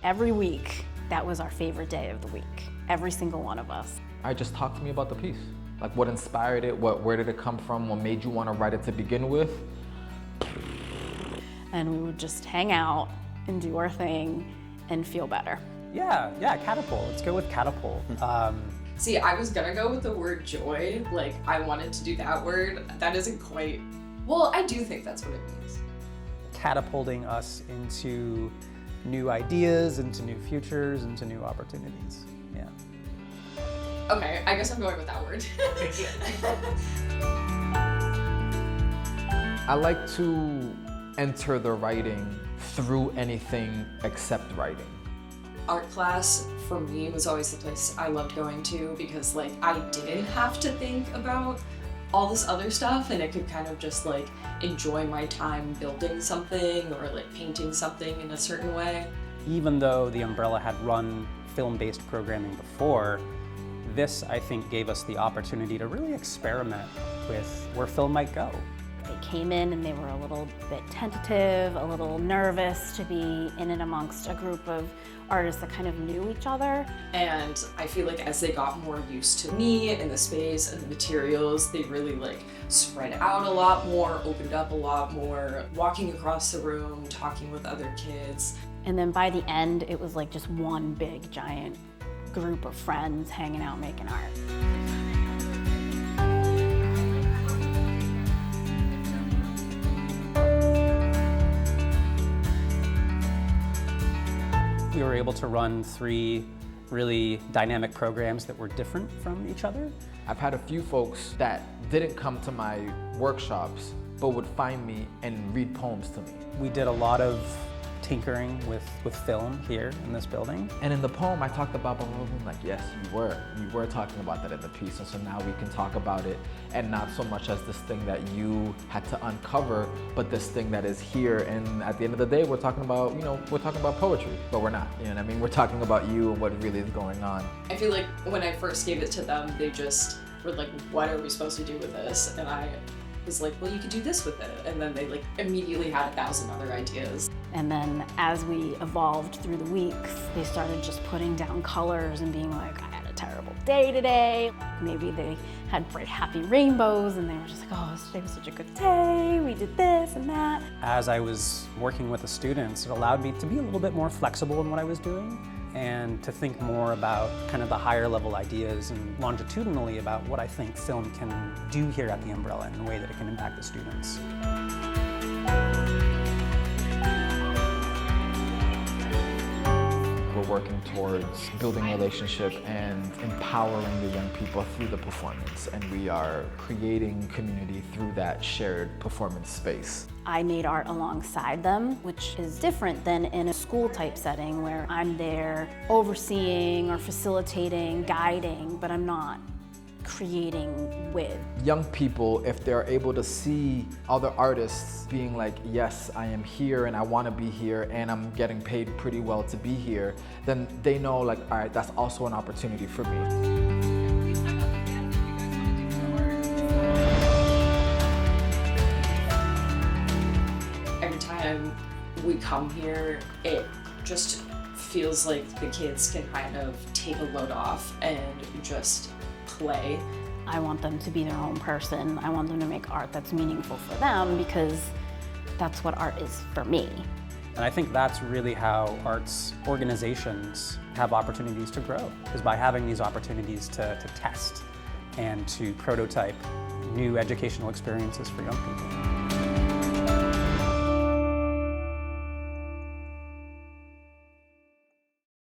Every week, that was our favorite day of the week. Every single one of us. Just talk to me about the piece. Like what inspired it, where did it come from, what made you want to write it to begin with? And we would just hang out and do our thing and feel better. Yeah, catapult. Let's go with catapult. See, I was gonna go with the word joy. Like, I wanted to do that word. That isn't quite, well, I do think that's what it means. Catapulting us into new ideas, into new futures, into new opportunities. Yeah. Okay, I guess I'm going with that word. I like to enter the writing through anything except writing. Art class for me was always the place I loved going to because like I didn't have to think about all this other stuff and I could kind of just like enjoy my time building something or like painting something in a certain way. Even though the umbrella had run film-based programming before, this I think gave us the opportunity to really experiment with where film might go. They came in and they were a little bit tentative, a little nervous to be in and amongst a group of artists that kind of knew each other. And I feel like as they got more used to me and the space and the materials, they really like spread out a lot more, opened up a lot more, walking across the room, talking with other kids. And then by the end, it was like just one big giant group of friends hanging out making art. We were able to run 3 really dynamic programs that were different from each other. I've had a few folks that didn't come to my workshops, but would find me and read poems to me. We did a lot of tinkering with film here in this building. And in the poem, I talked about, like, yes, you were talking about that in the piece, and so now we can talk about it, and not so much as this thing that you had to uncover, but this thing that is here. And at the end of the day, we're talking about, we're talking about poetry, but we're not. You know what I mean? We're talking about you and what really is going on. I feel like when I first gave it to them, they just were like, what are we supposed to do with this? And I was like, well, you could do this with it. And then they like immediately had 1,000 other ideas. And then as we evolved through the weeks, they started just putting down colors and being like, I had a terrible day today. Maybe they had bright, happy rainbows and they were just like, oh, today was such a good day. We did this and that. As I was working with the students, it allowed me to be a little bit more flexible in what I was doing and to think more about kind of the higher level ideas and longitudinally about what I think film can do here at the Umbrella and the way that it can impact the students. We're working towards building relationship and empowering the young people through the performance, and we are creating community through that shared performance space. I made art alongside them, which is different than in a school type setting where I'm there overseeing or facilitating, guiding, but I'm not creating with. Young people, if they're able to see other artists being like, yes, I am here and I want to be here and I'm getting paid pretty well to be here, then they know like, all right, that's also an opportunity for me. We come here, it just feels like the kids can kind of take a load off and just play. I want them to be their own person. I want them to make art that's meaningful for them because that's what art is for me. And I think that's really how arts organizations have opportunities to grow, is by having these opportunities to test and to prototype new educational experiences for young people.